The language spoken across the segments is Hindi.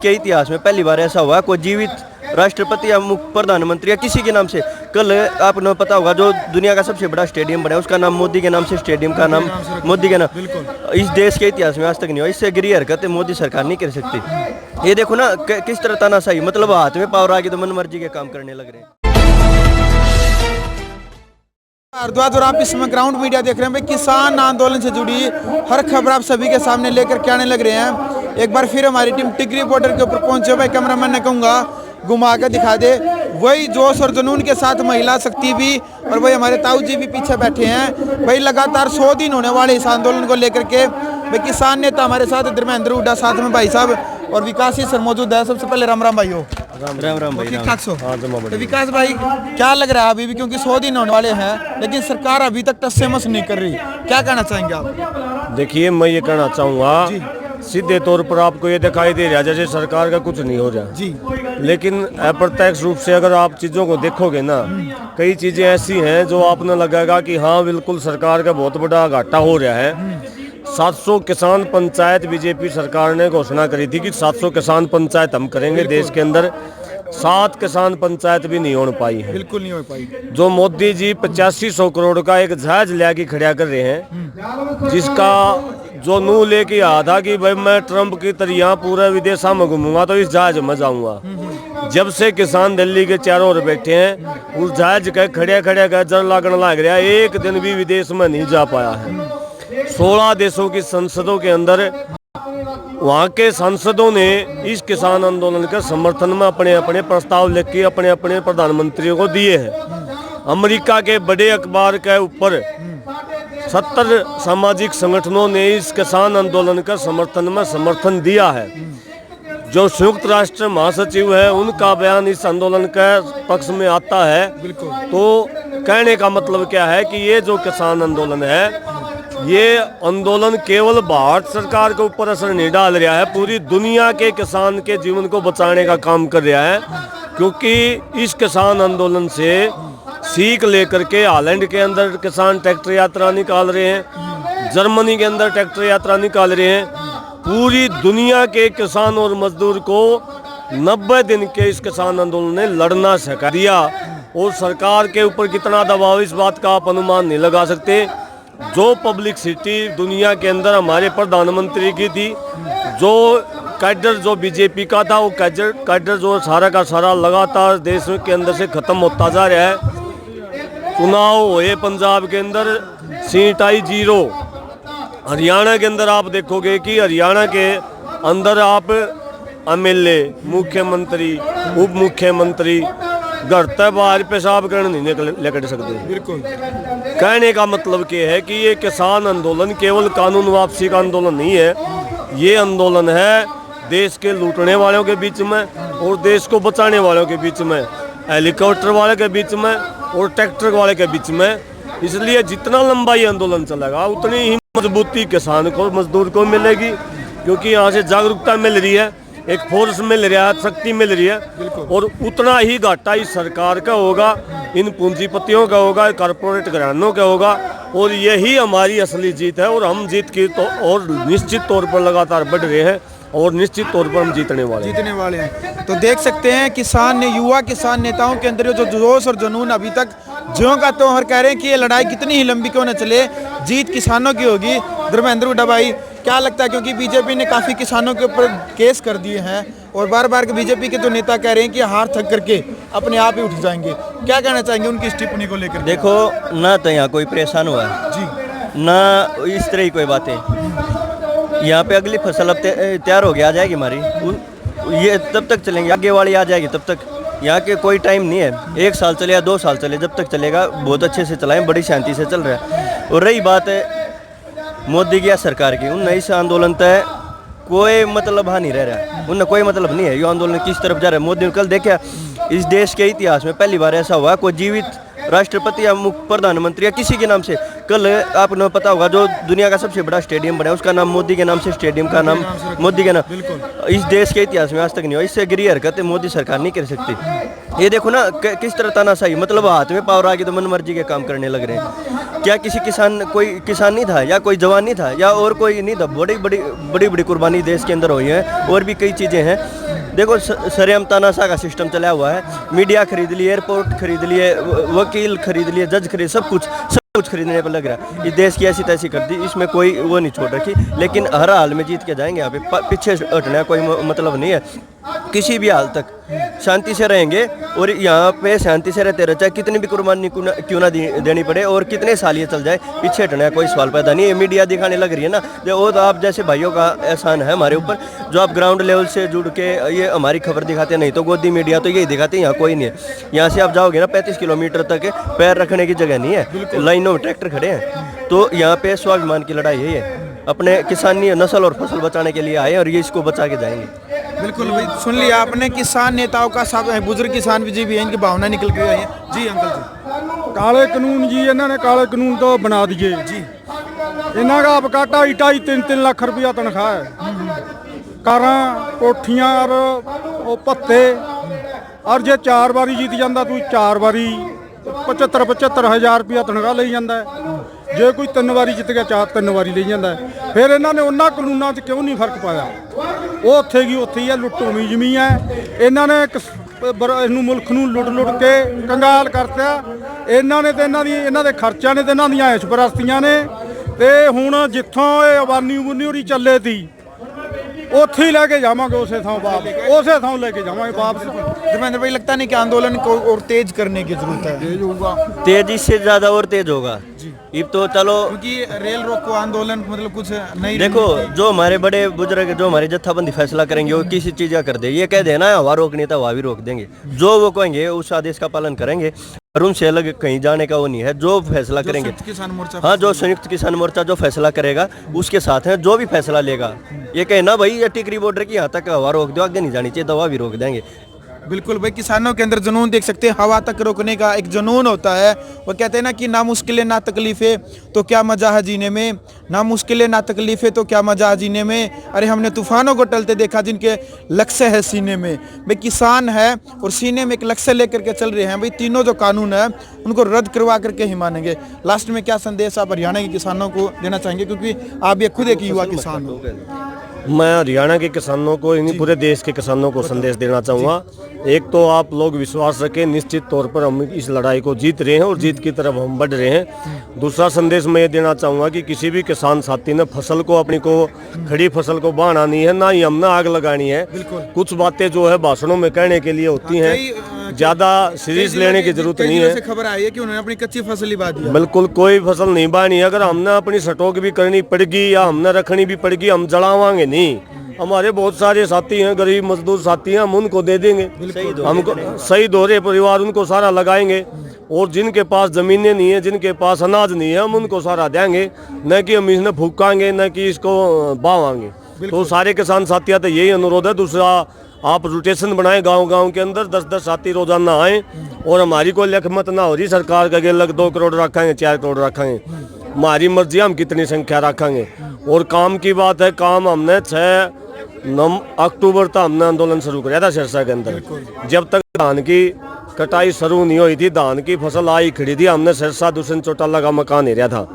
के इतिहास में पहली बार ऐसा हुआ कोई जीवित राष्ट्रपति या प्रधानमंत्री या किसी के नाम से। कल आपको पता होगा जो दुनिया का सबसे बड़ा स्टेडियम बना है उसका नाम मोदी के नाम से, स्टेडियम का नाम मोदी के नाम। इस देश के इतिहास में आज तक नहीं हुआ। इससे गृह हरकत मोदी सरकार नहीं कर सकती। ये देखो ना किस तरह तानाशाही, मतलब हाथ में पावर आ गई तो मन मर्जी के काम करने लग रहे हैं। हरिद्वार और आप इस समय ग्राउंड मीडिया देख रहे हैं। भाई किसान आंदोलन से जुड़ी हर खबर आप सभी के सामने लेकर के आने लग रहे हैं। एक बार फिर हमारी टीम टिकरी बॉर्डर के ऊपर पहुंचे। भाई कैमरामैन ने कहूँगा घुमा कर दिखा दे। वही जोश और जुनून के साथ महिला शक्ति भी और वही हमारे ताऊ जी भी पीछे बैठे हैं। भाई लगातार 100 दिन होने वाले इस आंदोलन को लेकर के भाई किसान नेता हमारे साथ धर्मेंद्र हुड्डा, साथ में भाई साहब और विकास सर मौजूद है। सबसे पहले राम राम भाई हो। राम राम भाई। ठीक ठाक सो। तो विकास भाई क्या लग रहा है अभी भी, क्योंकि 100 दिन होने वाले हैं लेकिन सरकार अभी तक टस नहीं कर रही, क्या कहना चाहेंगे आप? देखिए, मैं ये कहना चाहूँगा सीधे तौर पर आपको ये दिखाई दे रहा है जैसे सरकार का कुछ नहीं हो रहा जी, लेकिन अप्रत्यक्ष रूप से अगर आप चीज़ों को देखोगे ना, कई चीज़ें ऐसी हैं जो आपने लगेगा कि हाँ बिल्कुल सरकार का बहुत बड़ा घाटा हो रहा है। 700 किसान पंचायत बीजेपी सरकार ने घोषणा करी थी कि 700 किसान पंचायत हम करेंगे देश के अंदर। 7 किसान पंचायत भी नहीं हो पाई है, बिल्कुल नहीं हो पाई। जो मोदी जी 8500 करोड़ का एक जहाज लेके खड़ा कर रहे हैं, जिसका जो नू लेके आया था कि भाई मैं ट्रंप की तरह यहाँ पूरे विदेशा में घूमूंगा तो इस जहाज में जाऊंगा। जब से किसान दिल्ली के चारों ओर बैठे हैं उस जहाज के खड़े खड़े का जर लगने लग रहा है, एक दिन भी विदेश में नहीं जा पाया है। 16 देशों की संसदों के अंदर वहाँ के सांसदों ने इस किसान आंदोलन के समर्थन में अपने अपने प्रस्ताव लिख के अपने अपने प्रधानमंत्रियों को दिए हैं। अमेरिका के बड़े अखबार के ऊपर 70 सामाजिक संगठनों ने इस किसान आंदोलन का समर्थन दिया है। जो संयुक्त राष्ट्र महासचिव है उनका बयान इस आंदोलन के पक्ष में आता है। तो कहने का मतलब क्या है कि ये जो किसान आंदोलन है, ये आंदोलन केवल भारत सरकार के ऊपर असर नहीं डाल रहा है, पूरी दुनिया के किसान के जीवन को बचाने का काम कर रहा है। क्योंकि इस किसान आंदोलन से सीख लेकर के हालैंड के अंदर किसान ट्रैक्टर यात्रा निकाल रहे हैं, जर्मनी के अंदर ट्रैक्टर यात्रा निकाल रहे हैं। पूरी दुनिया के किसान और मजदूर को 90 दिन के इस किसान आंदोलन ने लड़ना सिखा दिया। और सरकार के ऊपर कितना दबाव, इस बात का आप अनुमान नहीं लगा सकते। जो पब्लिसिटी दुनिया के अंदर हमारे प्रधानमंत्री की थी, जो कैडर जो बीजेपी का था, वो कैडर जो सारा का सारा लगातार देश के अंदर से खत्म होता जा रहा है। चुनाव हुए पंजाब के अंदर, सीट आई 0। हरियाणा के अंदर आप देखोगे कि हरियाणा के अंदर आप MLA, मुख्यमंत्री, उप मुख्यमंत्री घर तक बाहर पेशाब करने नहीं लेकर सकते। बिल्कुल। कहने का मतलब ये है कि ये किसान आंदोलन केवल कानून वापसी का आंदोलन नहीं है, ये आंदोलन है देश के लूटने वालों के बीच में और देश को बचाने वालों के बीच में, हेलीकॉप्टर वाले के बीच में और ट्रैक्टर वाले के बीच में। इसलिए जितना लंबा ये आंदोलन चलेगा उतनी ही मजबूती किसान को, मजदूर को मिलेगी, क्योंकि यहाँ से जागरूकता मिल रही है, एक फोर्स मिल रहा है, शक्ति मिल रही है। और उतना ही घाटा इस सरकार का होगा, इन पूंजीपतियों का होगा, कारपोरेट घरानों का होगा। और यही हमारी असली जीत है और हम जीत की तो और निश्चित तौर पर लगातार बढ़ रहे हैं और निश्चित तौर पर हम जीतने वाले हैं। तो देख सकते हैं किसान ने, युवा किसान नेताओं के अंदर जो जोश और जुनून अभी तक ज्यों का त्यों, और कह रहे हैं कि ये लड़ाई कितनी ही लंबी क्यों न चले, जीत किसानों की होगी। धर्मेंद्र हुड्डा भाई क्या लगता है, क्योंकि बीजेपी ने काफ़ी किसानों के ऊपर केस कर दिए हैं और बार बार बीजेपी के जो नेता कह रहे हैं कि हार थक करके अपने आप ही उठ जाएंगे, क्या कहना चाहेंगे उनकी इस टिप्पणी को लेकर? देखो ना, तो यहाँ कोई परेशान हुआ है जी, ना इस तरह की कोई बातें। यहाँ पे अगली फसल अब तैयार हो गया आ जाएगी हमारी, ये तब तक चलेंगे, आगे वाली आ जाएगी तब तक। यहाँ के कोई टाइम नहीं है, 1 साल चले या 2 साल चले, जब तक चलेगा बहुत अच्छे से चलाएं, बड़ी शांति से चल रहा है। और रही बात है मोदी की या सरकार की, उन इस आंदोलन तय कोई मतलब नहीं रह रहा है, उनका कोई मतलब नहीं है ये आंदोलन किस तरफ जा रहा है। मोदी ने कल देखा, इस देश के इतिहास में पहली बार ऐसा हुआ कोई जीवित राष्ट्रपति या प्रधानमंत्री या किसी के नाम से। कल आपको पता होगा जो दुनिया का सबसे बड़ा स्टेडियम बना है उसका नाम मोदी के नाम से, स्टेडियम का नाम मोदी के नाम। इस देश के इतिहास में आज तक नहीं हुआ। इससे गृह हरकत मोदी सरकार नहीं कर सकती। ये देखो ना किस तरह तानाशाही, मतलब हाथ में पावर आ गई तो मन मर्जी के काम करने लग रहे हैं। क्या किसी किसान, कोई किसान नहीं था या कोई जवान नहीं था या और कोई नहीं था? बड़ी बड़ी कुर्बानी देश के अंदर हुई है। और भी कई चीज़ें हैं। देखो सरेआम तानाशाह का सिस्टम चला हुआ है। मीडिया खरीद लिए, एयरपोर्ट खरीद लिए, वकील खरीद लिए, जज खरीद, सब कुछ खरीदने पर लग रहा है। इस देश की ऐसी तैसी कर दी, इसमें कोई वो नहीं छोड़ रखी। लेकिन हर हाल में जीत के जाएंगे। यहाँ पे पीछे हटना कोई मतलब नहीं है। किसी भी हाल तक शांति से रहेंगे और यहाँ पे शांति से रहते रहे, चाहे कितनी भी कुर्बानी क्यों ना देनी पड़े और कितने साल ये चल जाए, पीछे हटना कोई सवाल पैदा नहीं है। मीडिया दिखाने लग रही है ना, जो वो तो आप जैसे भाइयों का एहसान है हमारे ऊपर, जो आप ग्राउंड लेवल से जुड़ के ये हमारी खबर दिखाते। नहीं तो गोदी मीडिया तो यही दिखाते हैं, यहाँ कोई नहीं है। यहाँ से आप जाओगे ना 35 किलोमीटर तक पैर रखने की जगह नहीं है, लाइनों में ट्रैक्टर खड़े हैं। तो यहाँ पे स्वाभिमान की लड़ाई यही है। अपने किसानी नस्ल और फसल बचाने के लिए आए और ये इसको बचा के जाएंगे। बिल्कुल भाई, सुन लिया आपने किसान नेताओं का। सब बुजुर्ग किसान भी जी भी हैं, इनकी भावना निकल के आई है जी। अंकल जी, काले कानून जी इन्होंने काले कानून तो बना दिए जी। इन्हों का अब 2.5-3 लाख रुपया तनख्वाह है। कारा कोठियां और वो भत्ते, और जे 4 बारी जीत जाता तू 4 बारी 75 हज़ार रुपया तनख्वाह ले जाता है। जे कोई 3 बारी जित गया 3 बारी ले जाता है। फिर इन्होंने उन्होंने कानूनों से क्यों नहीं फर्क पाया? वो उत्थे की उत्थे ही है, लुट्टोमी जमी है। इन्होंने इनू मुल्क नूं लुट के कंगाल करता। इन्होंने तो इन्हों के खर्चा ने तो इन्हों दी ऐश परस्तियां ने। तो हुण जिथों ये अबानी उबानी होरी चले थी उत्थे ही लेके जावांगे, उसे थां वापस उसे थां लेके जावांगे वापस। धर्मेंद्र भाई, लगता नहीं कि आंदोलन को और तेज करने की जरूरत है? तेज होगा, तेज इससे ज़्यादा और तेज होगा। अब तो चलो, क्योंकि रेल रोको आंदोलन मतलब कुछ नहीं। देखो, जो हमारे बड़े बुजुर्ग, जो हमारे जत्थाबंदी फैसला करेंगे वो किसी चीज़ का कर दे, ये कह देना हवा रोकनी था हवा भी रोक देंगे। जो वो कहेंगे उस आदेश का पालन करेंगे और उनसे अलग कहीं जाने का वो नहीं है। जो फैसला करेंगे, किसान मोर्चा, हाँ, जो संयुक्त किसान मोर्चा जो फैसला करेगा उसके साथ है। जो भी फैसला लेगा, ये कहना भाई ये टिकरी बॉर्डर की यहाँ तक हवा रोक दो, आगे नहीं जानी चाहिए, दवा भी रोक देंगे। बिल्कुल भाई, किसानों के अंदर जुनून देख सकते हैं। हवा तक रोकने का एक जुनून होता है। वो कहते हैं ना कि ना मुश्किलें ना तकलीफें तो क्या मजा है जीने में, ना मुश्किलें ना तकलीफें तो क्या मजा है जीने में। अरे हमने तूफानों को टलते देखा जिनके लक्ष्य है सीने में। भाई किसान है और सीने में एक लक्ष्य लेकर के चल रहे हैं। भाई तीनों जो कानून है उनको रद्द करवा करके ही मानेंगे। लास्ट में क्या संदेश आप हरियाणा के किसानों को देना चाहेंगे, क्योंकि आप ये खुद एक युवा किसान हो? मैं हरियाणा के किसानों को, इन पूरे देश के किसानों को संदेश देना चाहूँगा। एक तो आप लोग विश्वास रखें, निश्चित तौर पर हम इस लड़ाई को जीत रहे हैं और जीत की तरफ हम बढ़ रहे हैं। दूसरा संदेश मैं ये देना चाहूँगा कि किसी भी किसान साथी ने फसल को, अपनी को खड़ी फसल को बहाना नहीं है, ना ही हमने आग लगानी है। कुछ बातें जो है भाषणों में कहने के लिए होती हैं, ज़्यादा सीरियस लेने की जरूरत नहीं है। खबर आई है कि उन्होंने अपनी कच्ची फसल ही बा दी। बिल्कुल कोई फसल नहीं बानी। अगर हमने अपनी स्टॉक भी करनी पड़ेगी या हमने रखनी भी पड़ेगी, हम जलावांगे नहीं। हमारे बहुत सारे साथी हैं, गरीब मजदूर साथी हैं, हम उनको दे देंगे। हमको शहीद हो रहे परिवार, उनको सारा लगाएंगे। और जिनके पास ज़मीनें नहीं है, जिनके पास अनाज नहीं है, हम उनको सारा देंगे। न कि हम इसने फूकांगे, न कि इसको बावांगे। तो सारे किसान साथियों तो यही अनुरोध है। दूसरा, आप रोटेशन बनाएं गांव-गांव के अंदर, 10-10 साथी रोजाना आएँ। और हमारी कोई लेखमत ना हो रही सरकार का 2 करोड़ रखेंगे, 4 करोड़ रखेंगे, हमारी मर्जी, हम कितनी संख्या रखेंगे। और काम की बात है, काम हमने 6 अक्टूबर तक हमने आंदोलन शुरू किया था सिरसा के अंदर। जब तक धान की कटाई शुरू नहीं हुई थी, धान की फसल आई खड़ी थी, हमने सिरसा दूसरे चौटाला का मकान एरिया था,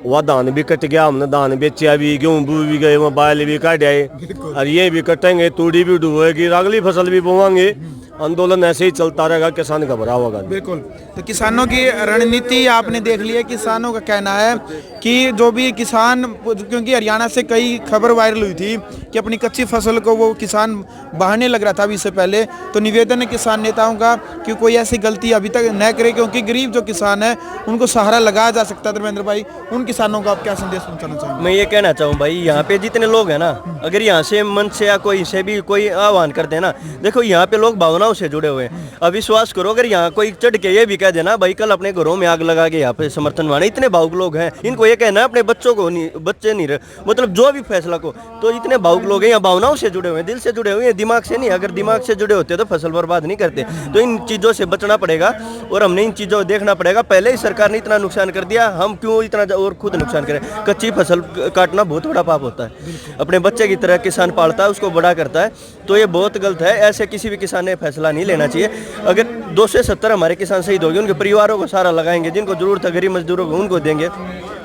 वह धान भी कट गया। हमने धान बेचा भी, गेहूँ भी गए, वह बैल भी काट आए, और ये भी कटेंगे, तूड़ी भी डूबेगी, अगली फसल भी बोवांगे। आंदोलन ऐसे ही चलता रहेगा, किसान घबरा होगा। बिल्कुल। तो किसानों की रणनीति आपने देख ली है। किसानों का कहना है कि जो भी किसान, क्योंकि हरियाणा से कई खबर वायरल हुई थी कि अपनी कच्ची फसल को वो किसान बहाने लग रहा था अभी से पहले। तो निवेदन है किसान नेताओं का कि कोई ऐसी गलती अभी तक न करे, क्योंकि गरीब जो किसान है उनको सहारा लगाया जा सकता है। धर्मेंद्र भाई, उन किसानों को आप क्या संदेश पहुँचाना चाहेंगे? मैं ये कहना चाहूँ भाई, यहाँ पे जितने लोग हैं ना, अगर यहाँ से मन से या कोई से भी कोई आह्वान करते हैं ना, देखो यहाँ पे लोग भावनाओं से जुड़े हुए हैं। अब विश्वास करो, अगर यहाँ कोई चढ़ के ये भी कह देना भाई कल अपने घरों में आग लगा के यहाँ पे समर्थन माने, इतने भावुक लोग हैं। इनको ये कहना है अपने बच्चों को नहीं, बच्चे नहीं रहे, मतलब जो भी फैसला को, तो इतने भावुक लोग हैं, यहाँ भावनाओं से जुड़े हुए हैं, दिल से जुड़े हुए हैं, दिमाग से नहीं। अगर दिमाग से जुड़े होते तो फसल बर्बाद नहीं करते। तो इन चीज़ों से बचना पड़ेगा और हमने इन चीज़ों को देखना पड़ेगा। पहले ही सरकार ने इतना नुकसान कर दिया, हम क्यों इतना और खुद नुकसान करें? कच्ची फसल काटना बहुत बड़ा पाप होता है। अपने बच्चे की तरह किसान पालता है, उसको बड़ा करता है, तो ये बहुत गलत है। ऐसे किसी भी किसान ने फैसला नहीं लेना चाहिए। अगर 270 हमारे किसान शहीद हो गए, उनके परिवारों को सारा लगाएंगे, जिनको जरूरत है गरीब मजदूरों को उनको देंगे,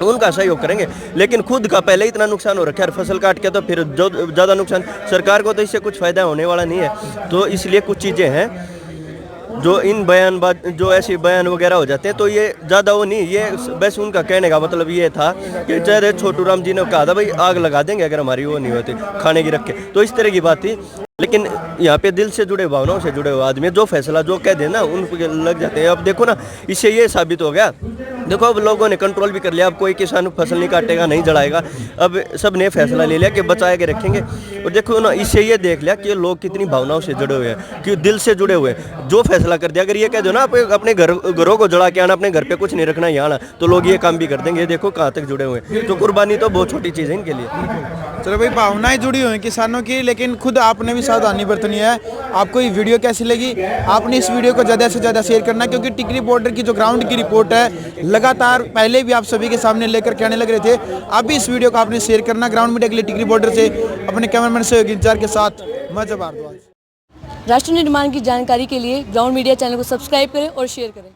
उनका सहयोग करेंगे। लेकिन खुद का पहले इतना नुकसान हो रखा है, फसल काट के तो फिर जो ज़्यादा नुकसान, सरकार को तो इससे कुछ फ़ायदा होने वाला नहीं है। तो इसलिए कुछ चीज़ें हैं जो इन जो ऐसे बयान वगैरह हो जाते हैं, तो ये ज़्यादा वो नहीं, ये बस उनका कहने का मतलब ये था कि चाहे छोटू राम जी ने कहा था भाई आग लगा देंगे अगर हमारी वो नहीं होती खाने की रख के, तो इस तरह की बात थी। लेकिन यहाँ पे दिल से जुड़े, भावनाओं से जुड़े हुए आदमी जो फैसला जो कह देना उन पे लग जाते हैं। अब देखो ना, इससे ये साबित हो गया, देखो अब लोगों ने कंट्रोल भी कर लिया, अब कोई किसान फसल नहीं काटेगा, नहीं जलाएगा, अब सब ने फैसला ले लिया कि बचा के रखेंगे। और देखो ना, इससे ये देख लिया कि लोग कितनी भावनाओं से जुड़े हुए हैं, कि दिल से जुड़े हुए हैं। जो फैसला कर दिया, अगर ये कह दो ना आप अपने घरों को जला के आना, अपने घर पे कुछ नहीं रखना यहाँ आना, तो लोग ये काम भी कर देंगे। ये देखो कहाँ तक जुड़े हुए हैं। तो कुर्बानी तो बहुत छोटी चीज़ है इनके लिए। चलो भाई, भावनाएं जुड़ी हुई हैं किसानों की, लेकिन खुद आपने भी सावधानी बरतनी है। आपको ये वीडियो कैसी लगी? आपने इस वीडियो को ज़्यादा से ज़्यादा शेयर करना, क्योंकि टिकरी बॉर्डर की जो ग्राउंड की रिपोर्ट है लगातार पहले भी आप सभी के सामने लेकर के आने लग रहे थे। अब भी इस वीडियो को आपने शेयर करना। ग्राउंड मीडिया के लिए टिकरी बॉर्डर से अपने कैमरामैन सहयोगी इंचार्ज के साथ मजा भारद्वाज। राष्ट्र निर्माण की जानकारी के लिए ग्राउंड मीडिया चैनल को सब्सक्राइब करें और शेयर करें।